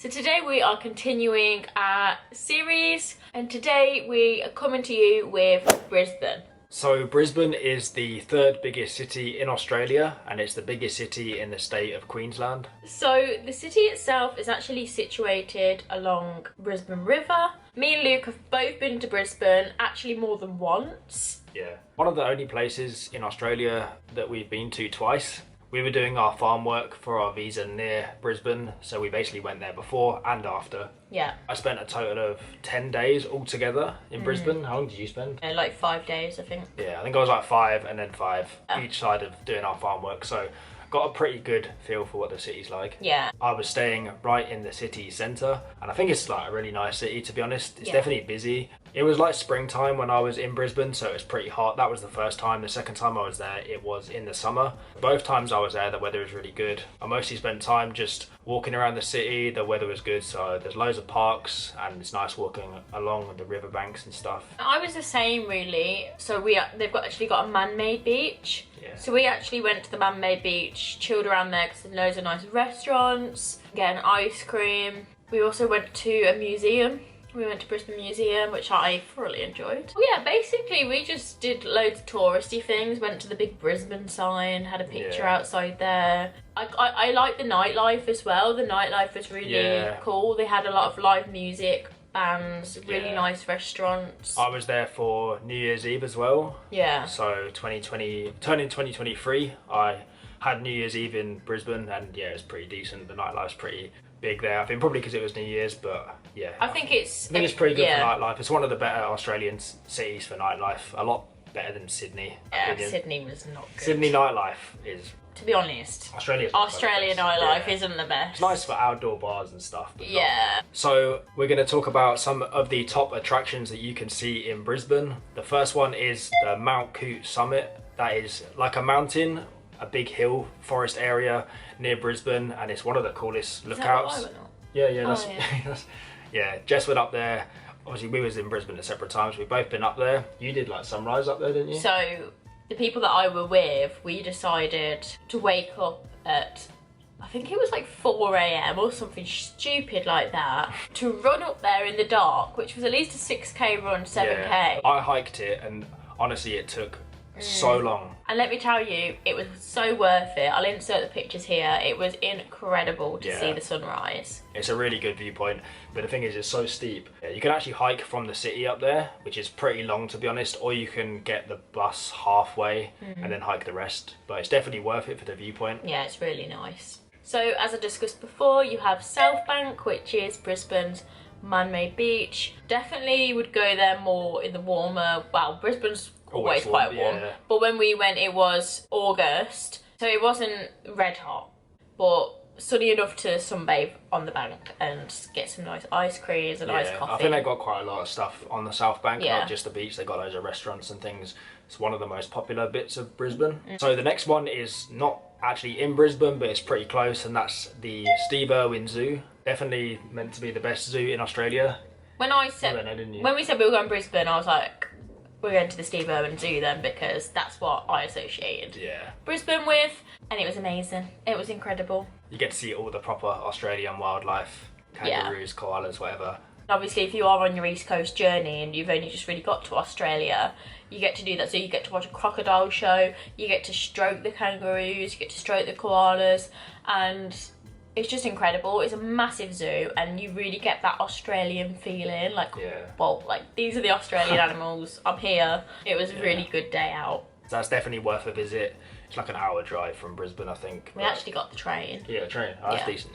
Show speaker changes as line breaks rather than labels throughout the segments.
So today we are continuing our series, and today we are coming to you with Brisbane.
So Brisbane is the third biggest city in Australia, and it's the biggest city in the state of Queensland.
So the city itself is actually situated along Brisbane River. Me and Luke have both been to Brisbane, actually more than once.
Yeah. One of the only places in Australia that we've been to twice. We were doing our farm work for our visa near Brisbane, so we basically went there before and after.
Yeah.
I spent a total of 10 days altogether in Brisbane. How long did you spend?
Like 5 days, I think.
Yeah, I think I was like 5 and then 5 each side of doing our farm work, so got a pretty good feel for what the city's like.
Yeah.
I was staying right in the city centre, and I think it's like a really nice city, to be honest. It's definitely busy. It was like springtime when I was in Brisbane, so it was pretty hot. That was the first time. The second time I was there, it was in the summer. Both times I was there, the weather was really good. I mostly spent time just walking around the city. The weather was good, so there's loads of parks, and it's nice walking along the riverbanks and stuff.
I was the same, really. So they've actually got a man-made beach.
Yeah.
So we actually went to the man-made beach, chilled around there because there's loads of nice restaurants, get an ice cream. We also went to a museum. We went to Brisbane Museum, which I thoroughly enjoyed. Well, yeah, basically we just did loads of touristy things, went to the big Brisbane sign, had a picture outside there. I like the nightlife as well. The nightlife was really cool. They had a lot of live music, bands, really nice restaurants.
I was there for New Year's Eve as well.
Yeah.
So 2020, turning 2023, I had New Year's Eve in Brisbane, and yeah, it was pretty decent. The nightlife's pretty big there. I think probably because it was New Year's, but yeah.
I think it's
pretty good for nightlife. It's one of the better Australian cities for nightlife. A lot better than Sydney.
Yeah, Sydney was not good.
Sydney nightlife is,
to be honest,
Australian
nightlife isn't the best.
It's nice for outdoor bars and stuff. But
yeah.
So we're going to talk about some of the top attractions that you can see in Brisbane. The first one is the Mount Coot Summit. That is like a mountain, a big hill forest area near Brisbane, and it's one of the coolest lookouts.
Is that what I went on?
Yeah. Yeah, Jess went up there. Obviously we was in Brisbane at separate times. We've both been up there. You did like sunrise up there, didn't you?
So the people that I were with, we decided to wake up at, I think it was like 4 AM or something stupid like that, to run up there in the dark, which was at least a 6k run, 7k.
Yeah. I hiked it, and honestly it took so long.
And let me tell you, it was so worth it. I'll insert the pictures here. It was incredible to see the sunrise. It's
a really good viewpoint, but the thing is, it's so steep. Yeah, you can actually hike from the city up there, which is pretty long, to be honest, or you can get the bus halfway and then hike the rest. But it's definitely worth it for the viewpoint.
Yeah, it's really nice. So as I discussed before, you have South Bank, which is Brisbane's man-made beach. Definitely would go there more in the warmer, well, Brisbane's always quite warm, but when we went it was August, so it wasn't red hot, but sunny enough to sunbathe on the bank and get some nice ice creams and iced coffee.
I think they got quite a lot of stuff on the South Bank, not just the beach. They got loads of restaurants and things. It's one of the most popular bits of Brisbane. So the next one is not actually in Brisbane, but it's pretty close, and that's the Steve Irwin Zoo. Definitely meant to be the best zoo in Australia.
When we said we were going to Brisbane, I was like, we're going to the Steve Irwin Zoo then, because that's what I associated Brisbane with, and it was amazing. It was incredible.
You get to see all the proper Australian wildlife, kangaroos, koalas, whatever.
Obviously, if you are on your East Coast journey and you've only just really got to Australia, you get to do that. So you get to watch a crocodile show, you get to stroke the kangaroos, you get to stroke the koalas, and it's just incredible. It's a massive zoo, and you really get that Australian feeling, like, well, like, these are the Australian animals, I'm here. It was a really good day out.
So that's definitely worth a visit. It's like an hour drive from Brisbane, I think.
We actually got the train.
Yeah, the train. Oh, that's decent,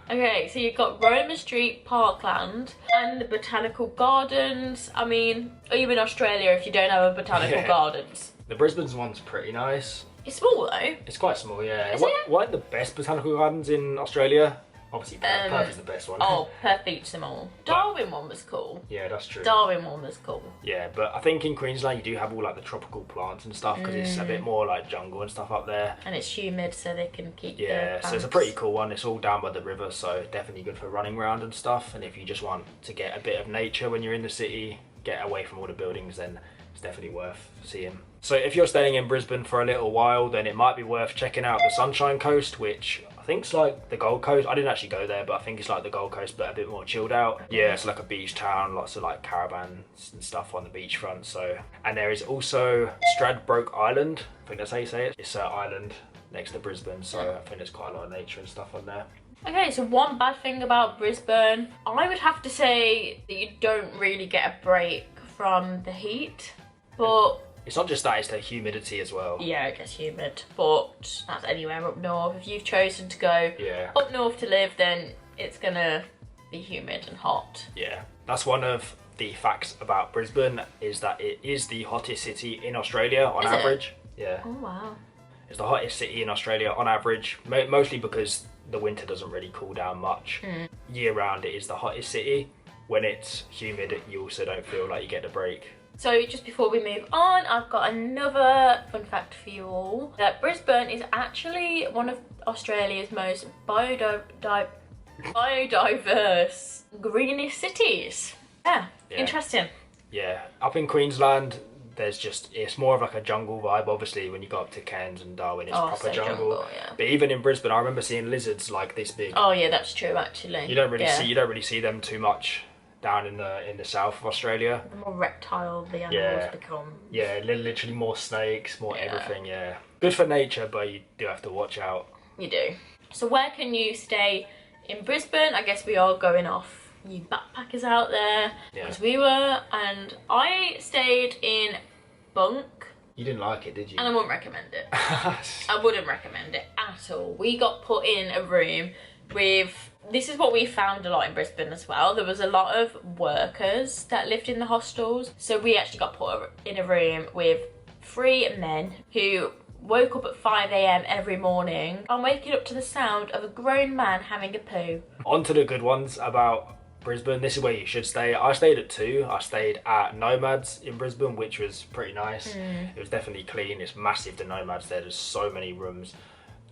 Okay, so you've got Roma Street Parkland and the Botanical Gardens. I mean, are you in Australia if you don't have a Botanical Gardens?
The Brisbane's one's pretty nice.
It's small though.
It's quite small, yeah.
Is it?
What are the best botanical gardens in Australia? Obviously, Perth is the best one.
Oh, Perth beats them all. Darwin one was cool.
Yeah, that's true.
Darwin one was cool.
Yeah, but I think in Queensland you do have all like the tropical plants and stuff, because it's a bit more like jungle and stuff up there.
And it's humid, so they can keep the
so it's a pretty cool one. It's all down by the river, so definitely good for running around and stuff. And if you just want to get a bit of nature when you're in the city, get away from all the buildings, then it's definitely worth seeing. So if you're staying in Brisbane for a little while, then it might be worth checking out the Sunshine Coast, which I think it's like the Gold Coast. I didn't actually go there, but I think it's like the Gold Coast, but a bit more chilled out. Yeah, it's like a beach town, lots of like caravans and stuff on the beachfront. So, and there is also Stradbroke Island. I think that's how you say it. It's an island next to Brisbane, so I think there's quite a lot of nature and stuff on there.
Okay, so one bad thing about Brisbane, I would have to say that you don't really get a break from the heat, but
it's not just that, it's the humidity as well.
yeah, it gets humid, but that's anywhere up north. If you've chosen to go up north to live, then it's gonna be humid and hot.
Yeah, that's one of the facts about Brisbane, is that it is the hottest city in Australia on average. Yeah.
Oh wow.
It's the hottest city in Australia on average, mostly because the winter doesn't really cool down much. Year round it is the hottest city. When it's humid, you also don't feel like you get a break.
So just before we move on, I've got another fun fact for you all. That Brisbane is actually one of Australia's most biodiverse, greenest cities. Yeah, interesting.
Yeah, up in Queensland, it's more of like a jungle vibe. Obviously when you go up to Cairns and Darwin, it's proper jungle.
Yeah.
But even in Brisbane, I remember seeing lizards like this big.
Oh yeah, that's true actually.
You don't really see them too much down in the south of Australia.
The more reptile the animals become.
Yeah, literally more snakes, more everything. Yeah, good for nature, but you do have to watch out.
You do. So where can you stay in Brisbane? I guess we are going off you backpackers out there, because we were, and I stayed in Bunk.
You didn't like it, did you?
And I wouldn't recommend it. I wouldn't recommend it at all. We got put in a room with, this is what we found a lot in Brisbane as well, there was a lot of workers that lived in the hostels, so we actually got put in a room with 3 men who woke up at 5 AM every morning and waking up to the sound of a grown man having a poo.
On to the good ones about Brisbane. This is where you should stay. I stayed at 2. I stayed at Nomads in Brisbane, which was pretty nice. It was definitely clean. It's massive, the Nomads there. There's so many rooms.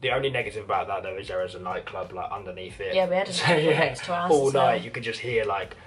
The only negative about that though is there is a nightclub like underneath it.
Yeah, we had a nightclub next to us.
All night you could just hear like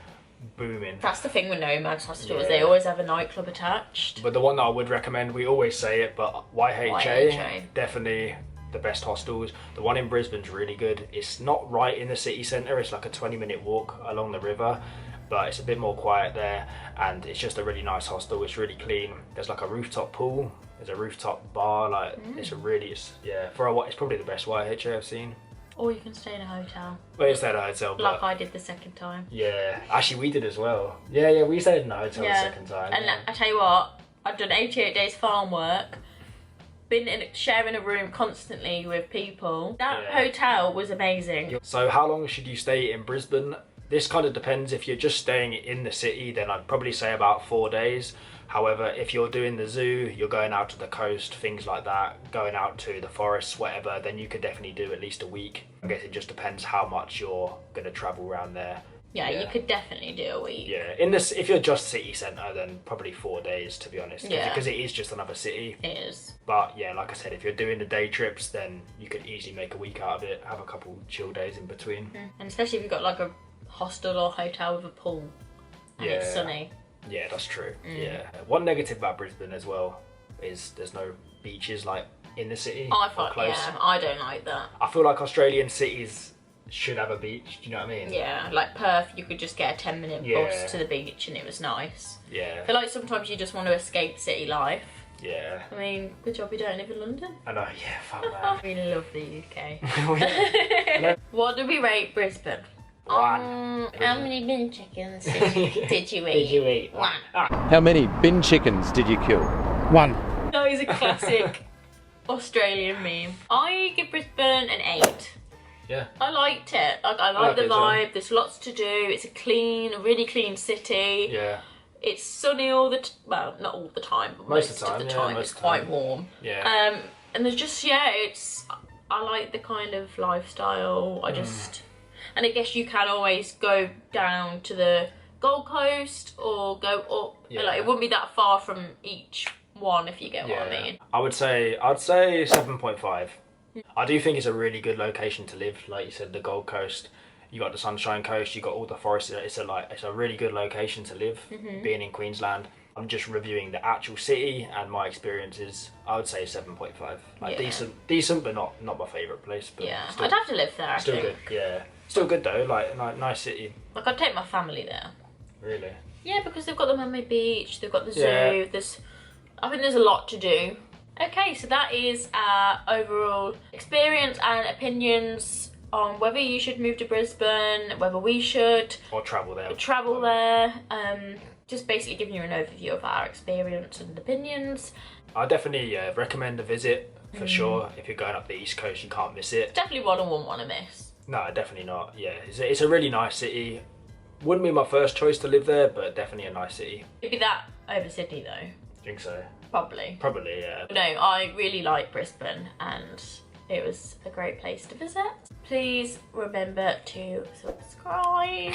booming.
That's the thing with Nomads hostels, they always have a nightclub attached.
But the one that I would recommend, we always say it, but YHA. Definitely the best hostels. The one in Brisbane's really good. It's not right in the city centre, it's like a 20-minute walk along the river, but it's a bit more quiet there, and it's just a really nice hostel. It's really clean. There's like a rooftop pool, there's a rooftop bar, like it's probably the best YHA I've seen.
Or you can stay in a hotel.
Well, you stayed in a hotel, but
like I did the second time.
Yeah, actually we did as well. Yeah, we stayed in a hotel the second time.
And I tell you what, I've done 88 days farm work, been sharing a room constantly with people. That hotel was amazing.
So how long should you stay in Brisbane? This kind of depends. If you're just staying in the city, then I'd probably say about 4 days. However, if you're doing the zoo, you're going out to the coast, things like that, going out to the forests, whatever, then you could definitely do at least a week. I guess it just depends how much you're going to travel around there.
Yeah, you could definitely do a week.
Yeah, if you're just city centre, then probably 4 days, to be honest. Because it is just another city.
It is.
But yeah, like I said, if you're doing the day trips, then you could easily make a week out of it, have a couple chill days in between.
And especially if you've got like a hostel or hotel with a pool and it's sunny.
Yeah, that's true. Yeah. One negative about Brisbane as well is there's no beaches like in the city.
I don't like that.
I feel like Australian cities should have a beach, do you know what I mean?
Yeah, like Perth, you could just get a 10-minute bus to the beach and it was nice.
Yeah.
I feel like sometimes you just want to escape city life.
Yeah.
I mean, good job you don't live in London.
I know, yeah, fuck that.
We love the UK. What do we rate Brisbane?
1.
How many bin chickens did you eat? 1.
How many bin chickens did you kill? 1.
That is a classic Australian meme. I give Brisbane an 8.
Yeah.
I liked it. I like the vibe. There's lots to do. It's a really clean city.
Yeah.
It's sunny all the well, not all the time, but most of the time it's quite warm.
Yeah.
And there's just I like the kind of lifestyle. And I guess you can always go down to the Gold Coast or go up.
Yeah.
Like it wouldn't be that far from each one, if you get what I mean.
I'd say 7.5. I do think it's a really good location to live. Like you said, the Gold Coast, you got the Sunshine Coast, you got all the forests. It's a really good location to live, being in Queensland. I'm just reviewing the actual city and my experiences, I would say 7.5. Like decent, but not my favourite place. But
yeah,
still,
I'd have to live there.
Still good, yeah. Still good though, like nice city.
Like I'd take my family there.
Really?
Yeah, because they've got the Mermaid Beach, they've got the zoo,
Yeah.
I think there's a lot to do. Okay, so that is our overall experience and opinions on whether you should move to Brisbane, whether we should.
Or travel there.
Just basically giving you an overview of our experience and opinions.
I definitely recommend a visit, for sure. If you're going up the East Coast, you can't miss it.
Definitely one I wouldn't want to miss.
No, definitely not. Yeah, it's a really nice city. Wouldn't be my first choice to live there, but definitely a nice city.
It'd be that over Sydney though.
Think so?
Probably.
Probably, yeah.
No, I really like Brisbane and it was a great place to visit. Please remember to subscribe.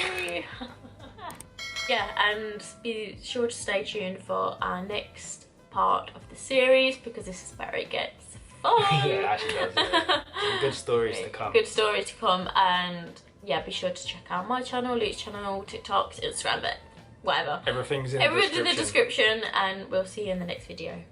Yeah, and be sure to stay tuned for our next part of the series because this is where it gets fun.
Yeah, it actually does. Yeah. Some good stories to come.
Good stories to come, and yeah, be sure to check out my channel, Luke's channel, TikToks, Instagram, whatever.
Everything's in
the description, and we'll see you in the next video.